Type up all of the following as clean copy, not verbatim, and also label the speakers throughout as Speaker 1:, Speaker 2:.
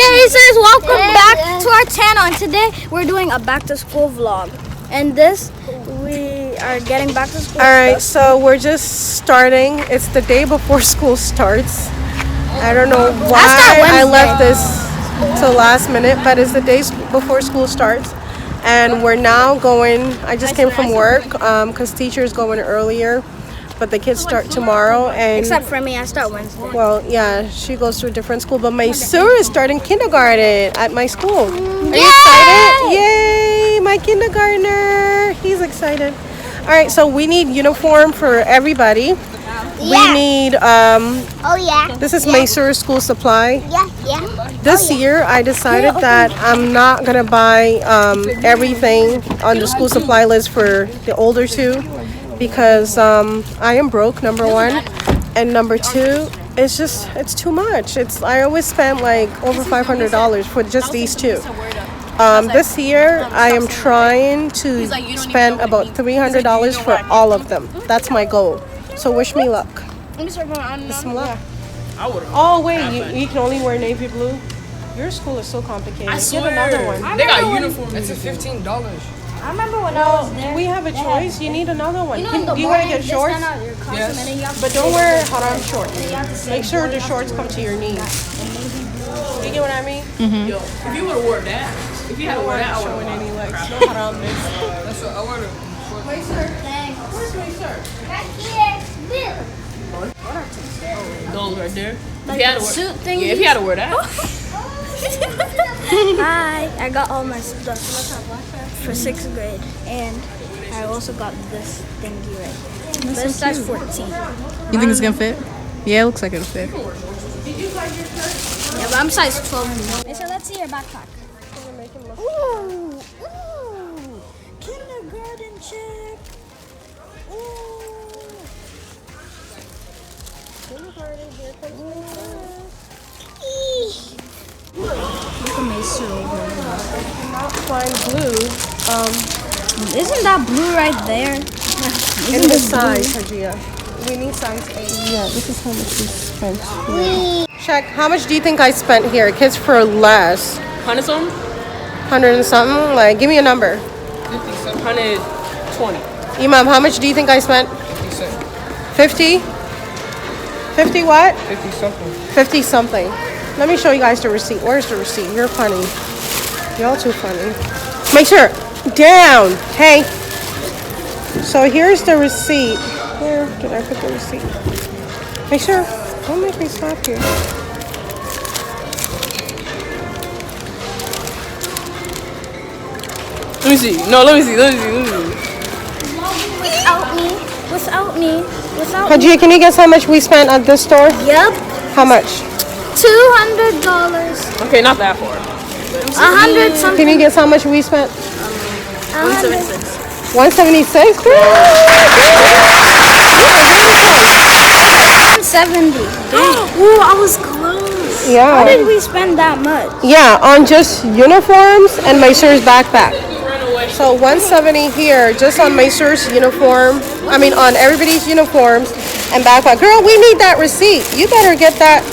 Speaker 1: Dazers, welcome back to our channel, and today we're doing a back to school vlog. And we are getting back to school.
Speaker 2: Alright, so we're just starting. It's the day before school starts. I don't know why I left this till last minute, but it's the day before school starts. And we're now going, I just came from work because teachers go in earlier. But the kids start tomorrow, and
Speaker 1: except for me, I start Wednesday.
Speaker 2: Well, yeah, she goes to a different school. But Maisur is starting kindergarten at my school. Are you excited? Yay, my kindergartner! He's excited. All right, so we need uniform for everybody. We need this is Maisur school supply. This year I decided that I'm not gonna buy everything on the school supply list for the older two. Because I am broke, number one, and number two, it's too much. I always spend like over $500 for just these two. This year I am trying to spend about $300 for all of them. That's my goal. So wish me luck. Bismillah. Oh wait, you can only wear navy blue. Your school is so complicated. Get another one.
Speaker 3: They got uniforms. It's $15.
Speaker 1: I remember when I was there.
Speaker 2: We have a choice. You need another one.
Speaker 1: You
Speaker 2: Do you want to get shorts?
Speaker 3: Yes.
Speaker 2: But don't wear haram shorts. Make sure the shorts come to your knees. You get what I mean?
Speaker 3: Yo, if you would have worn that, if you had worn that, I would have
Speaker 2: any legs. No haram mix.
Speaker 3: That's what I would have.
Speaker 2: Maisur. Where's Maisur?
Speaker 1: Back here.
Speaker 3: Those right there.
Speaker 1: Like
Speaker 3: if you had
Speaker 1: the
Speaker 3: to wear,
Speaker 1: suit thing.
Speaker 3: yeah, if you had to wear that.
Speaker 1: Hi, I got all my stuff for 6th grade, and I also got this thingy right here. But it's size 14.
Speaker 4: You think it's gonna fit? Yeah, it looks like it'll fit.
Speaker 2: Did you find your shirt?
Speaker 1: Yeah, but I'm size 12. So let's see your backpack. Ooh, kindergarten check. Ooh.
Speaker 2: Kindergarten, here comes
Speaker 1: Look at Maisur over there.
Speaker 2: I cannot find blue.
Speaker 1: Isn't that blue right there?
Speaker 2: In the size, Hajia. We need size 8. Yeah, this is how much we spent. Check, how much do you think I spent here? Kids for less.
Speaker 3: 100 something?
Speaker 2: 100 and something? Like, give me a number.
Speaker 3: 50 something. 120.
Speaker 2: Imam, how much do you think I spent?
Speaker 3: 50 something.
Speaker 2: 50? 50 what?
Speaker 3: 50 something.
Speaker 2: 50 something. Let me show you guys the receipt. Where's the receipt? You're funny. Y'all too funny. Make sure. Down. Hey. So here's the receipt. Where did I put the receipt? Make sure. Don't make me stop here.
Speaker 3: Let me see. No, let me see.
Speaker 1: Without me.
Speaker 2: Hajia, can you guess how much we spent at this store?
Speaker 1: Yep.
Speaker 2: How much?
Speaker 1: $200.
Speaker 3: Okay, not that far.
Speaker 1: 100 something.
Speaker 2: Can you guess how much we spent?
Speaker 3: 176.
Speaker 2: 176?
Speaker 1: 170. Ooh, I was close.
Speaker 2: Yeah.
Speaker 1: How did we spend that much?
Speaker 2: Yeah, on just uniforms and Maisur's backpack. So 170 here, just on Maisur's uniform. I mean, on everybody's uniforms and backpack. Girl, we need that receipt. You better get that.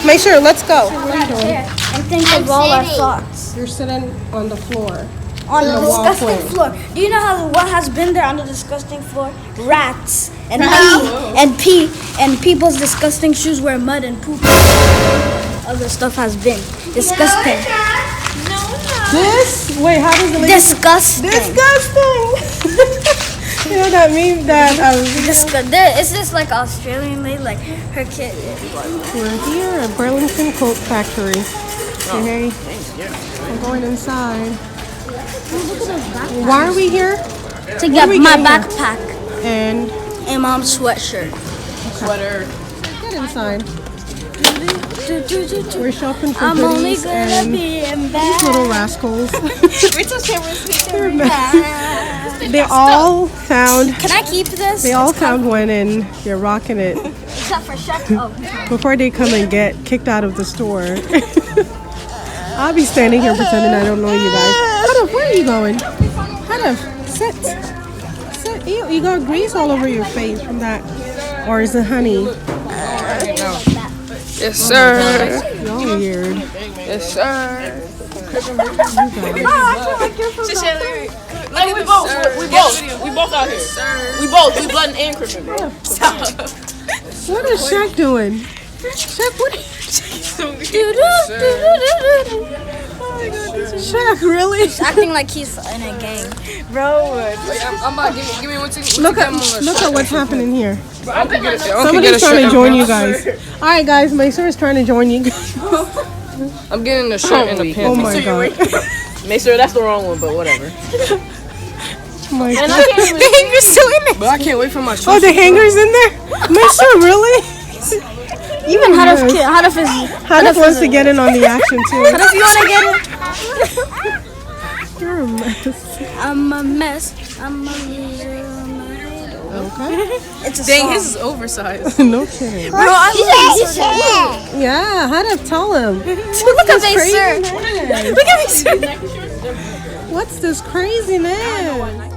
Speaker 2: Maisur, let's go.
Speaker 1: And think of all our thoughts.
Speaker 2: You're sitting on the floor.
Speaker 1: On the disgusting floor. Do you know what has been there on the disgusting floor? Rats and pee and people's disgusting shoes where mud and poop. Other stuff has been disgusting.
Speaker 2: This? Wait, how does it
Speaker 1: Disgusting.
Speaker 2: Disgusting. You know that meme that
Speaker 1: It's just like Australian lady, like her kid.
Speaker 2: We're here at Burlington Coat Factory. Okay. I'm going inside. Why are we here?
Speaker 1: To get my backpack
Speaker 2: And
Speaker 1: Mom's sweatshirt.
Speaker 3: Sweater.
Speaker 2: get inside. We're shopping for
Speaker 1: I'm only
Speaker 2: hoodies
Speaker 1: gonna
Speaker 2: and
Speaker 1: be in
Speaker 2: these
Speaker 1: bed.
Speaker 2: little rascals. They all found.
Speaker 1: Can I keep this?
Speaker 2: They all found one and they're rocking it
Speaker 1: Except for Shaq. Oh.
Speaker 2: before they come and get kicked out of the store. I'll be standing here pretending I don't know you guys. Hadaf, where are you going? Hadaf, sit. Sit. Ew, you got grease all over your face from that. Or is it honey?
Speaker 3: Yes, sir.
Speaker 2: Y'all weird.
Speaker 3: Yes, sir. Like we both out here. We blood and Crippen, bro.
Speaker 2: What is Shaq doing? Shaq, what? Shaq, really?
Speaker 1: He's acting like he's in a gang.
Speaker 2: Bro,
Speaker 3: I'm about to give me one second.
Speaker 2: look at what's happening here.
Speaker 3: Somebody's
Speaker 2: Somebody's trying to join you guys. All right, guys, Maisur is trying to join you guys.
Speaker 3: I'm getting the shirt and the pants.
Speaker 2: Oh my god.
Speaker 3: Maisur, that's the wrong one, but whatever.
Speaker 2: Oh my god.
Speaker 1: The hanger's still in it.
Speaker 3: But I can't wait for my shoes.
Speaker 2: Oh, the hanger's in there? Maisur, really?
Speaker 1: Even Hadaf
Speaker 2: wants to get in on the action too.
Speaker 1: Hadaf, you wanna get it?
Speaker 2: You're a mess.
Speaker 1: I'm a mess. I'm a
Speaker 2: Okay.
Speaker 1: It's a
Speaker 3: Dang,
Speaker 1: song.
Speaker 3: his is oversized.
Speaker 2: No kidding.
Speaker 1: Bro, I love this.
Speaker 2: Yeah, how to tell him?
Speaker 1: Look at Maisur. Look at Maisur.
Speaker 2: What's this craziness?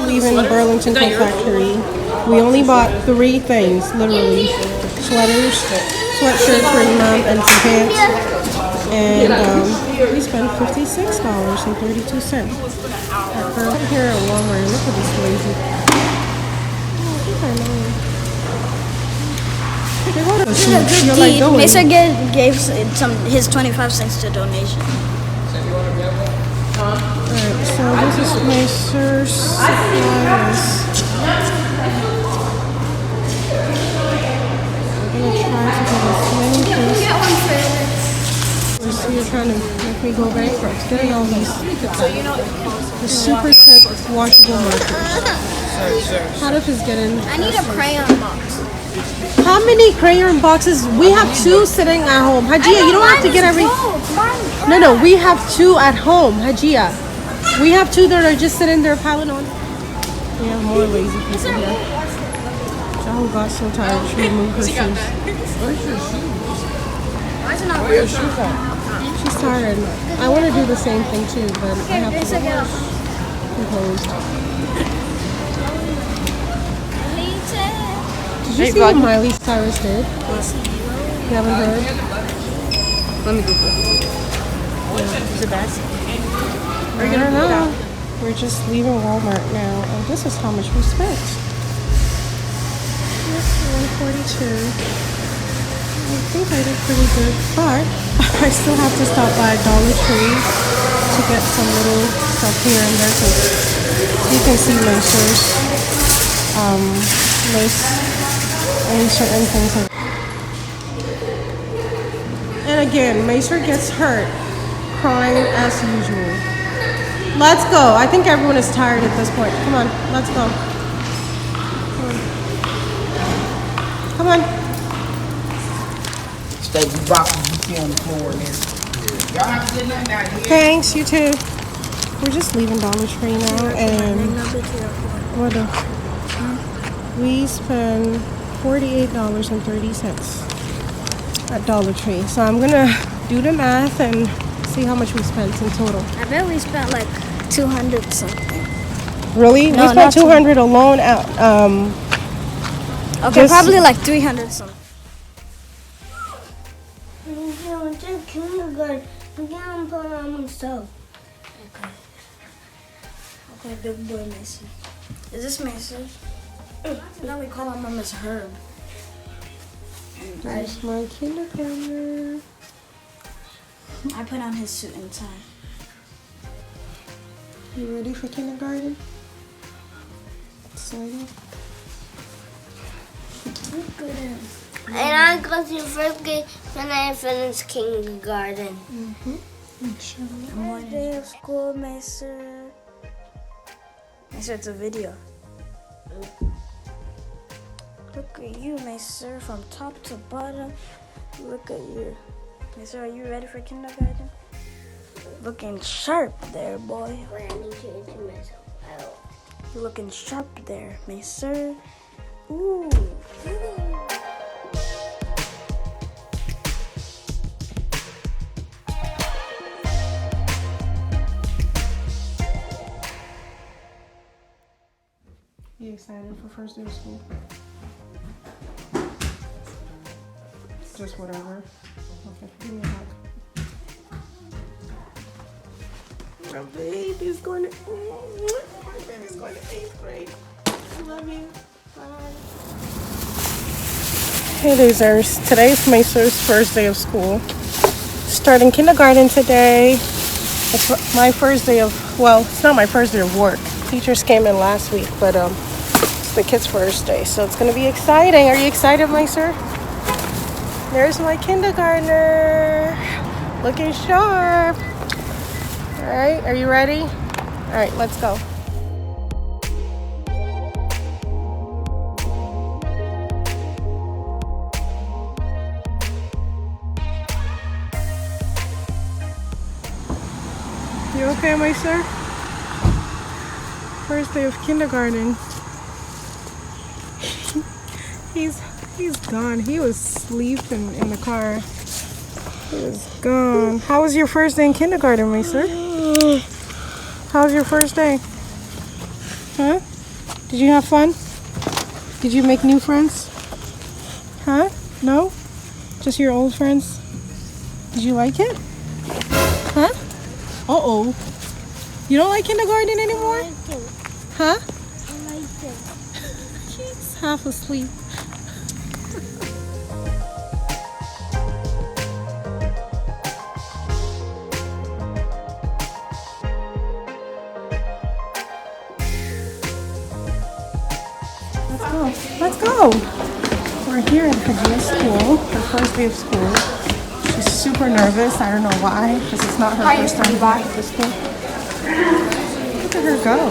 Speaker 2: Leaving Burlington Coat Factory. We only bought 3 things, literally. Sweaters, sweatshirts for Imam, and some pants. And we spent $56.32. Here at Walmart, look at this lazy. You're like going.
Speaker 1: Maisur gave his 25 cents to donation.
Speaker 2: Alright, so this is Maisur's supplies. I'm gonna try to get as many things. You're trying to make me go bankrupt. Getting all these. The super quick washable markers. Hadaf is getting.
Speaker 1: I need a crayon box.
Speaker 2: How many crayon boxes? We have 2 sitting at home. Hajia, you don't have to get every. No, we have 2 at home, Hajia. We have 2 that are just sitting there piling on. We have more lazy people here. Jahu got so tired she removed her shoes. She's tired. I want to do the same thing too, but I have to get composed. Did you see what Miley Cyrus did? You haven't heard?
Speaker 3: Let me Google.
Speaker 1: Is it best?
Speaker 2: I don't know. We're just leaving Walmart now, and this is how much we spent. $142. I think I did pretty good, but I still have to stop by Dollar Tree to get some little stuff here and there. So you can see Maisur's list and certain things. And again, Maisur gets hurt, crying as usual. Let's go. I think everyone is tired at this point. Come on, let's go. Come on.
Speaker 5: Stay boxes you see on the floor in there. Y'all have to get nothing out here.
Speaker 2: Thanks, you too. We're just leaving Dollar Tree now, and we spend $48.30 at Dollar Tree. So I'm gonna do the math and see how much we spent in total.
Speaker 1: I bet we spent like 200 something.
Speaker 2: Really?
Speaker 1: No,
Speaker 2: we spent
Speaker 1: not
Speaker 2: 200 alone at
Speaker 1: Okay,
Speaker 2: Just-
Speaker 1: probably like 300 something.
Speaker 6: Kindergarten. I'm gonna put on myself.
Speaker 1: Okay, big boy Maisur. Is this Maisur? Now we call him Miss Herb.
Speaker 2: There's my kindergartner.
Speaker 1: I put on his suit and tie.
Speaker 2: You ready for kindergarten? Excited?
Speaker 6: And I go to first grade when I finish kindergarten.
Speaker 1: One day of school, Maisur. Maisur, it's a video. Look at you, Maisur, from top to bottom. Look at you. Maisur, are you ready for kindergarten? Looking sharp there, boy.
Speaker 6: Wait, I need to introduce myself.
Speaker 1: You're looking sharp there, Maisur. Ooh.
Speaker 2: You excited for first day of school? Just whatever. Okay, give me a hug. My baby's going to 8th grade. I love you. Bye. Hey Dazers. Today's Maisur's first day of school. Starting kindergarten today. It's my first day of, well, it's not my first day of work. Teachers came in last week, but it's the kids' first day, so it's gonna be exciting. Are you excited, Maisur? There's my kindergartner, looking sharp. All right, are you ready? All right, let's go. You okay, Maisur? First day of kindergarten. He's gone. He was sleeping in the car. He was gone. How was your first day in kindergarten, Maisur? How was your first day? Huh? Did you have fun? Did you make new friends? Huh? No? Just your old friends? Did you like it? Huh? Uh-oh. You don't like kindergarten anymore? Huh?
Speaker 6: I like it.
Speaker 2: He's half asleep. Let's go. We're here at Hadia's school, her first day of school. She's super nervous. I don't know why, because it's not her first time back to school. Look at her go.